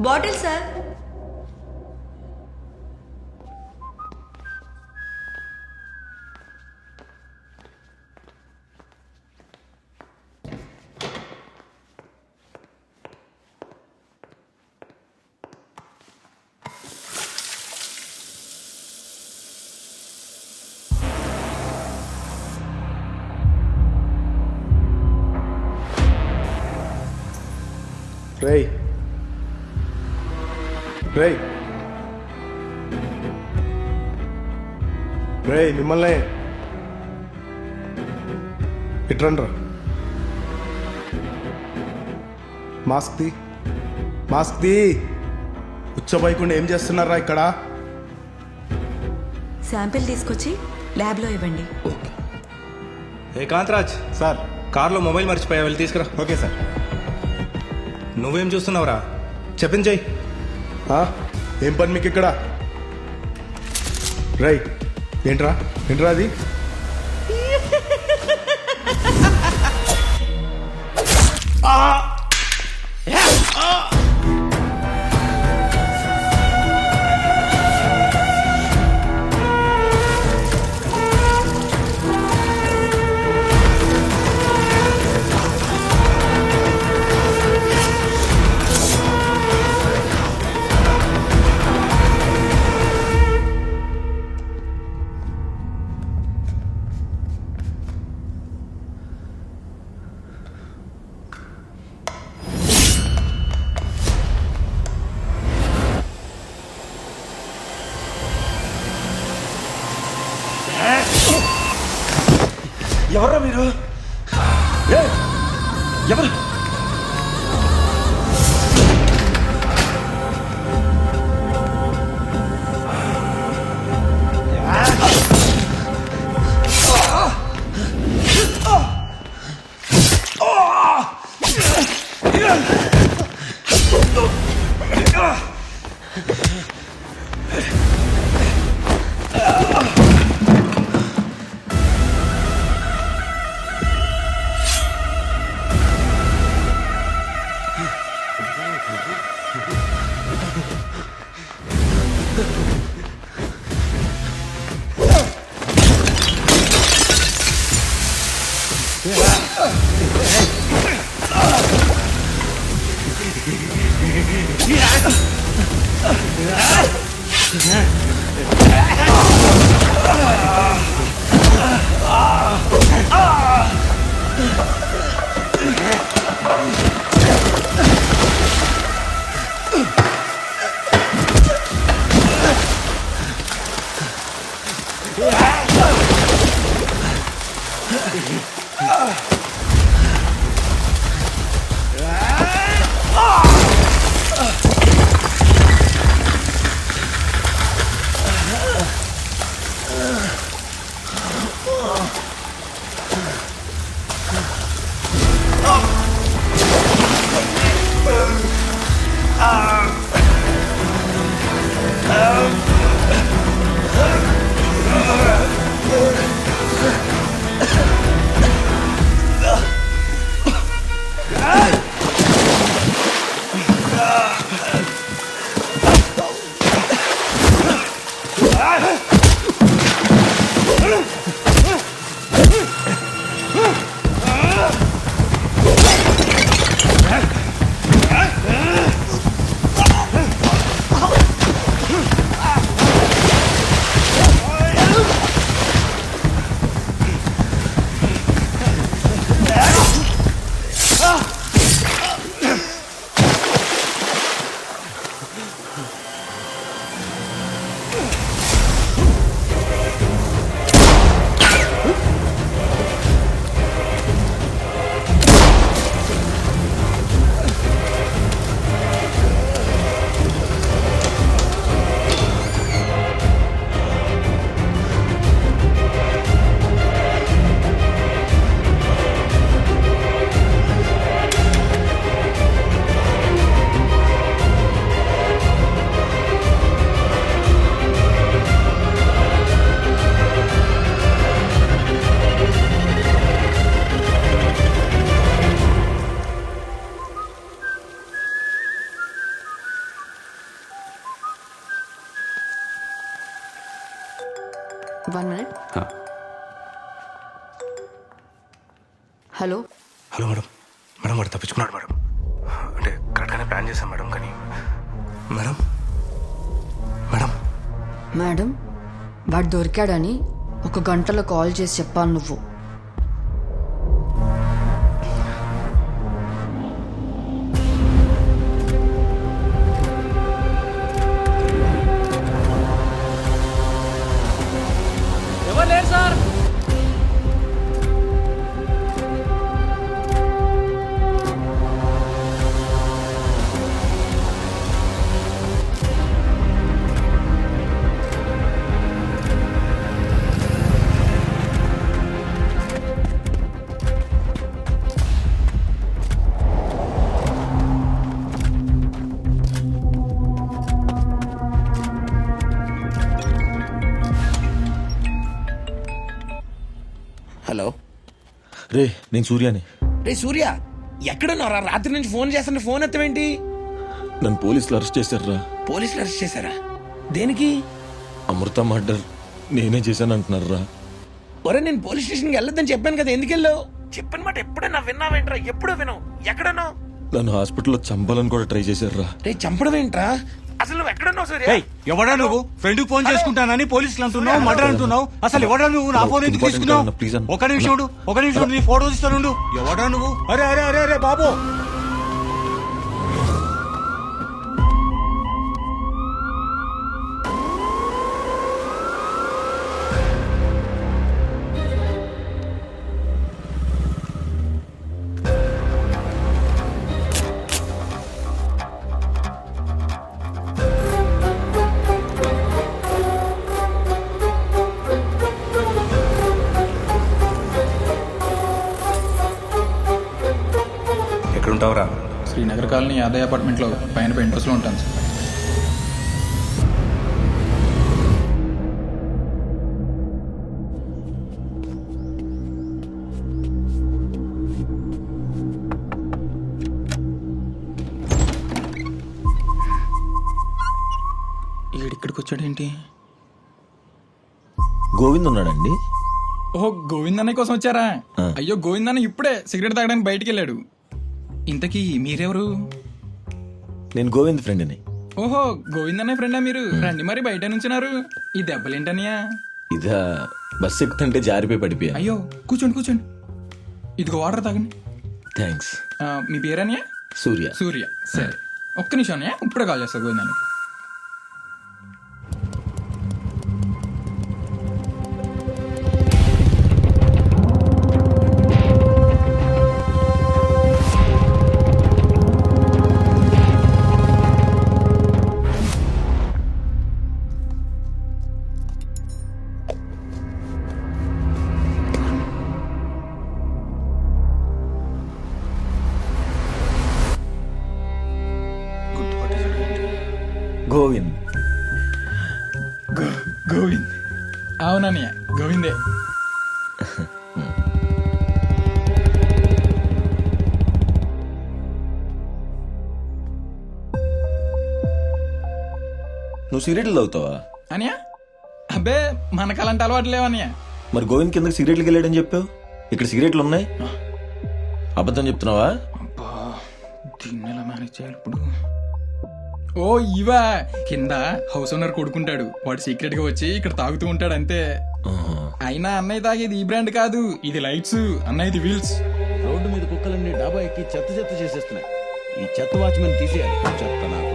Bottle sir. రేయ్ రేయ్ రేయ్ మిమ్మల్ని ఇట్రండ్రా. మాస్క్ తీ, మాస్క్ తీ. ఉచ్చబోయకుండా ఏం చేస్తున్నారా ఇక్కడ? శాంపిల్ తీసుకొచ్చి ల్యాబ్లో ఇవ్వండి. ఏ కాంతరాజ్, సార్. కార్లో మొబైల్ మర్చిపోయా, వెళ్ళి తీసుకురా. Okay sir. నువ్వేం చూస్తున్నావురా? చెప్పింది చెయ్యి. ఏం పని మీకు ఇక్కడ? రేయ్ ఏంట్రా ఏంట్రా అది? ఎవర్రా మీరు? ఎవరు? హలో హలో మేడం మేడం వాడు తప్పించుకున్నాడు మేడం. అంటే కరెక్ట్గానే ప్లాన్ చేశాం మేడం, కానీ మేడం మేడం మేడం వాడు దొరికాడని 1 గంటలో కాల్ చేసి చెప్పాను నువ్వు. ఎవరు లేరు సార్. హలో రే నేను సూర్యాని. రే సూర్య, ఎక్కడున్నారా? రాత్రి నుంచి ఫోన్ చేస్తుంటే ఫోన్ ఎత్తవేంటి? నన్ను పోలీసులు అరెస్ట్ చేశారురా. పోలీసులు అరెస్ట్ చేశారా? దేనికి? అమృత మర్డర్ నేనే చేశాను అంటున్నారురా. ఒరే, నేను పోలీస్ స్టేషన్కి వెళ్ళొద్దని చెప్పాను కదా, ఎందుకు వెళ్ళావు? చెప్పిన మాట ఎప్పుడైనా విన్నావేంట్రా? ఎప్పుడో విన్నావు. ఎక్కడున్నావు? నన్ను హాస్పిటల్లో చంపాలని కూడా ట్రై చేశారురా. రే, చంపడం ఏంట్రా? అసలు నువ్వు ఎక్కడున్నావు సూర్య? ఎవడా నువ్వు? ఫ్రెండ్ ఫోన్ చేసుకుంటానని పోలీసులు అంటున్నావు, మర్డర్ అంటున్నావు. అసలు ఎవడా నువ్వు? నా ఫోన్ ఎందుకు తీసుకున్నావు? ప్లీజ్ అన్న. ఒక నిమిషం నీ ఫోటో ఇస్తాను. ఎవడా నువ్వు? అరే అరే అరే అరే బాబు, ఎక్కడుంటావురా? శ్రీనగర్ కాలనీ యాదయ్య అపార్ట్మెంట్లో పైన పెంట్రస్లో ఉంటాను సార్. ఈడిక్కడికి వచ్చాడేంటి? గోవింద్ ఉన్నాడండి. ఓహో, గోవింద్ అన్నయ్య కోసం వచ్చారా? అయ్యో, గోవింద్ అన్న ఇప్పుడే సిగరెట్ తాగడానికి బయటికి వెళ్ళాడు. ఇంతకీ మీరెవరు? నేను గోవింద్ ఫ్రెండ్ని. ఓహో, గోవింద్ అన్నయ్య ఫ్రెండా మీరు? రండి మరి, బయట నుంచున్నారు. ఈ దెబ్బలేంటన్నయ్యా? ఇదా బస్సు ఎక్కుతుంటే జారిపోయి పడిపోయా. అయ్యో, కూర్చోండి. ఇదిగో వాటర్ తాగండి. థ్యాంక్స్. మీ పేరన్నయ్య? సూర్య. సూర్య. సరే, ఒక్క నిమిషం అన్నయ్య, ఇప్పుడే కాల్ చేస్తా గోవింద్ అన్నయ్య. గోవింద్. గోవింద్. అవునన్నయ్య, గోవిందే. నువ్వు సిగరెట్లు తాగుతావా? అనియా, అబ్బే మనకు అలాంటి అలవాటు లేవన్నయ్య. మరి గోవింద్ కిందకి సిగరెట్లకి వెళ్ళాడని చెప్పావు. ఇక్కడ సిగరెట్లు ఉన్నాయి. అబద్ధం చెప్తున్నావా? అబ్బా, దీన్ని ఎలా మేనేజ్ చేయాలి ఇప్పుడు? ఓ ఇవా, కింద హౌస్ ఓనర్ కొడుకుంటాడు, వాడు సీక్రెట్ గా వచ్చి ఇక్కడ తాగుతూ ఉంటాడు అంతే. అయినా అన్నయ్య తాగేది ఈ బ్రాండ్ కాదు, ఇది లైట్స్, అన్నయ్యది వీల్స్. రోడ్డు మీద కుక్కలన్నీ డాబా ఎక్కి చెత్త చేసేస్తున్నాయి. ఈ చెత్త వాచ్మెన్ తీసేయాలి. చెత్త నాకు.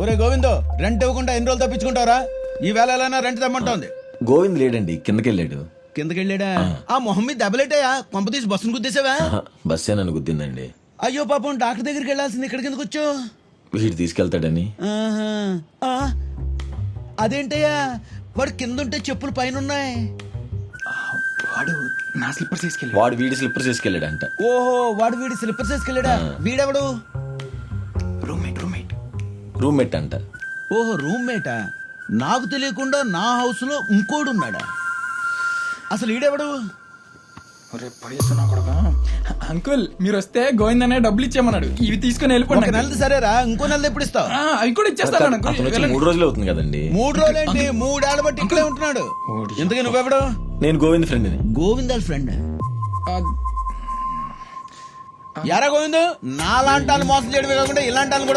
ఒరే గోవిందో, రెంట్ ఇవ్వకుండా ఎన్ని రోజులు తప్పించుకుంటారా? ఈ వేళ ఎలా రెంట్ తెమ్మంటోంది. గోవింద్ లేడండి, కిందకి వెళ్ళాడు. కిందకెళ్ళాడా? ఆ మొహం మీద దెబ్బలేటాయా? కొంప తీసి బస్సును గుద్దేసావా? బస్సే నన్ను గుద్దిందండి. అయ్యో పాపం, డాక్టర్ దగ్గరికి వెళ్ళాల్సింది ఇక్కడ కిందకు వచ్చో. వీడు తీసుకెళ్తాడని. అదేంటయ్యా, వాడు కింద ఉంటే చెప్పులు పైన ఉన్నాయి. వాడు నా స్లిప్పర్స్ తీసుకెళ్ళి. వాడు వీడి స్లిప్పర్స్ తీసుకెళ్ళాడంట. ఓహో, వాడు వీడి స్లిప్పర్స్ వేసుకెళ్ళాడా? వీడెవడు? రూమ్మేట్ అంట. ఓహో, రూమ్మేటా? నాకు తెలియకుండా నా హౌస్ లో ఇంకోడున్నాడా? అసలు ఈడెవడు? అంకుల్, మీరు వస్తే గోవింద్ అనే డబ్బులు ఇచ్చామన్నాడు, ఇవి తీసుకుని వెళ్ళిపోండి. నెలది సరేరా, ఇంకో నెలది ఎప్పుడు ఇస్తావు? అవి కూడా ఇచ్చేస్తాను. అతను వచ్చి 3 రోజులు అవుతుంది కదండి. 3 రోజులేంటి? 3 ఏళ్ళ బట్టి ఇక్కడే ఉంటున్నాడు. ఇంతకీ నువ్వెవడు? నేను గోవింద్ ఫ్రెండ్ని. గోవిందాల్ ఫ్రెండ్ ఆ, ఎరా గోవిందు, నాలాంటి వాళ్ళు మోసం చేయడమే కాకుండా ఇలాంటి వాళ్ళు కూడా